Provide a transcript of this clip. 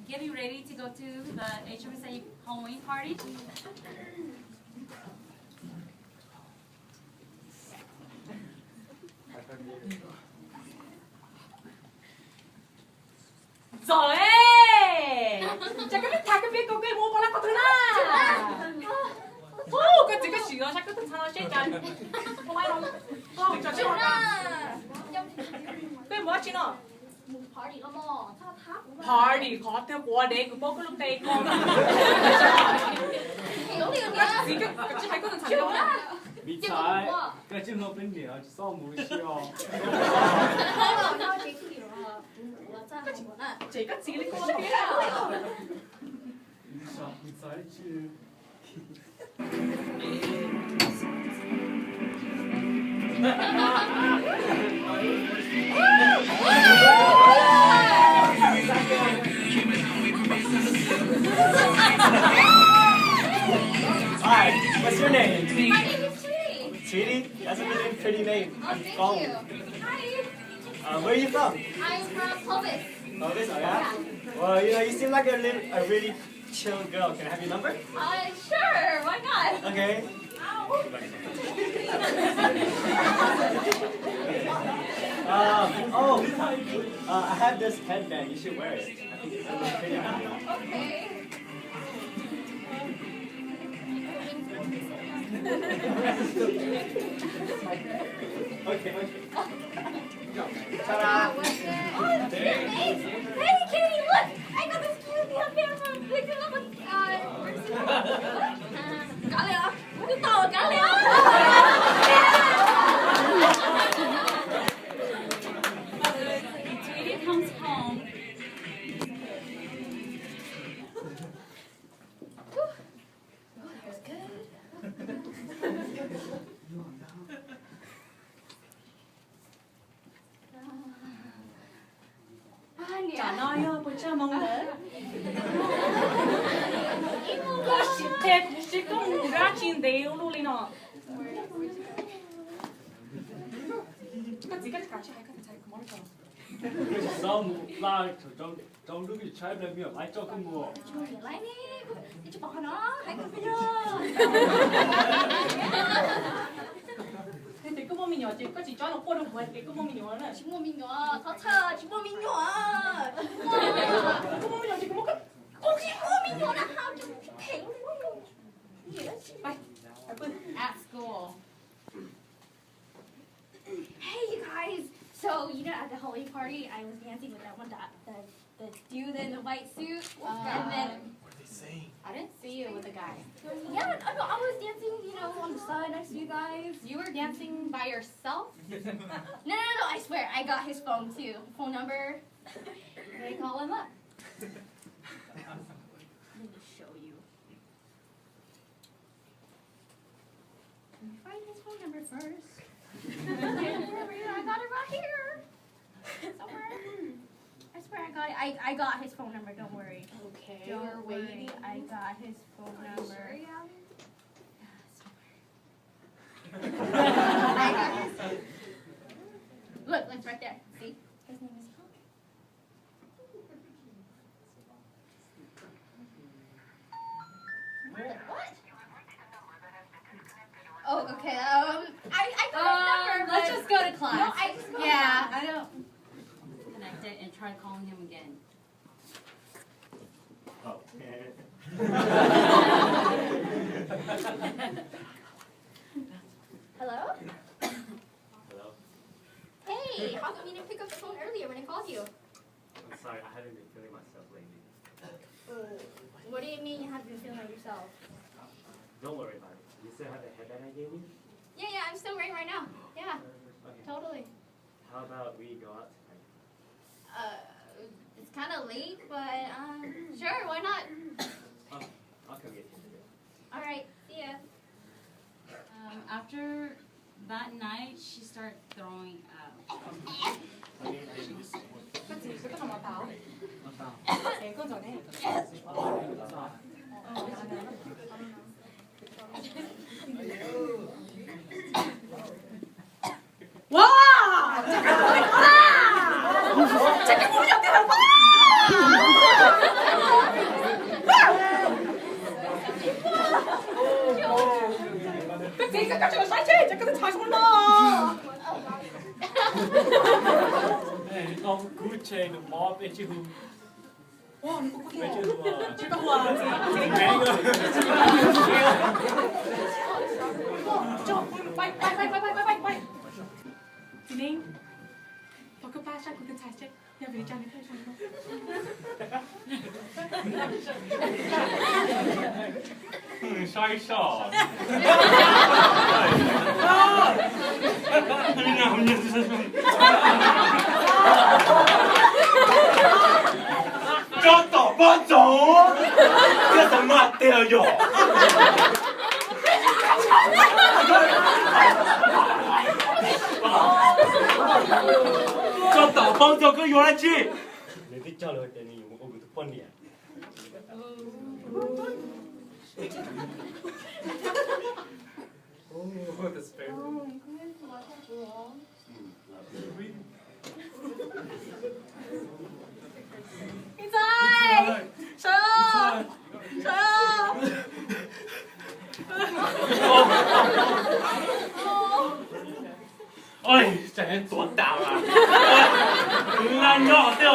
getting ready to go to the HmSA Halloween party. Rồi chắc cái biết có cái mua con lá có thứ nào cái gì cái gì đó chắc cái thứ sao chết chân không ai đâu không cho chết đâu cái mua chi nó party khó theo của đấy của bố cái lúc đây con gì cái hay có thằng thằng đâu你猜，个今后本地啊，就少母系哦。这个字你讲的你猜去。Hi, what's your name? My name is Chidi. Chidi? That's a really pretty name. Oh, thank you. Hi. Where are you from? I'm from Clovis. Clovis, oh yeah? Well, you seem like a really chill girl. Can I have your number? Sure. Why not? Okay. I have this headband. You should wear it. I think it's really pretty. Okay. Okay. Ta-da! Oh, it's really nice. Hey, Kitty, look! I got this cute headband from Pick It Up with Got it. Good dog, got Tweety comes home. Chả nói bố cha mong thế có chỉ có một ra chín đều luôn đi nọ cái gì cái cả chị hay cái gì cũng mong 그래서 싸움 나 정국이 잘 되면 많이 조금 뭐. Lại nè, chị bỏ nó, hãy cứ bây giờ. thì cái mông mình nhỏ có chỉ cho nó qua được một cái mông mình nhỏ này Chị mua mình nhỏ, khó thở, chị mua mình nhỏ. cái mông mình nhỏ chỉ có một cái Ô, chị mua mình nhỏ là how chị thèm. At school. Hey, you guys. So, you know, at the Halloween party, I was dancing with that one, the dude in the white suit. And then... What are they saying? I didn't see you with a guy. Yeah, I was dancing, you know, on the side next to you guys. You were dancing by yourself? No, I swear, I got his phone too. Phone number. They call him up. Let me show you. Let me find his phone number first. I got it right here. Somewhere. I swear I got it. I got his phone number, don't worry. Okay, Don't we're worry. waiting. I got his phone number. I got his. Look, it's right there. See? His name is Tom. What? Oh, okay. I got his number. Let's but- just go to class. No, I just go to Yeah, class. I don't connect it and try calling him again. Oh. Hello? Hello. Hey, how come you didn't pick up the phone earlier when I called you? I'm sorry, I haven't been feeling myself lately. What do you mean you haven't been feeling like yourself? Don't worry about it. You still have the headband I gave you? Yeah, I'm still wearing right now. Yeah, Okay. totally. How about we go out tonight? It's kind of late, but sure, why not? I'll come get you today. All right, see ya. After that night, she started throwing up. cái thằng mà tao em con giỏi này 와 잠깐 잠깐 뭐냐 có good chain mob bên chứ hùng. 와 이거 Bên chứ 커서. hùng. 제가 좋아하지. Mẹ ơi. 저 빨리. 진행. 더 급하셔 그게 사실. 야 우리 짠이 Sai sọ. Cho tỏ ba chỗ. Cái thằng mặt tiêu rồi. Cho tỏ ba chỗ cái vô là chi? Nếu thích cho lời thì mình cũng có phân điểm. Oh, that's fair. 인사해. 저요. Ôi, trẻ tuột đảo à. Là nhỏ tiêu.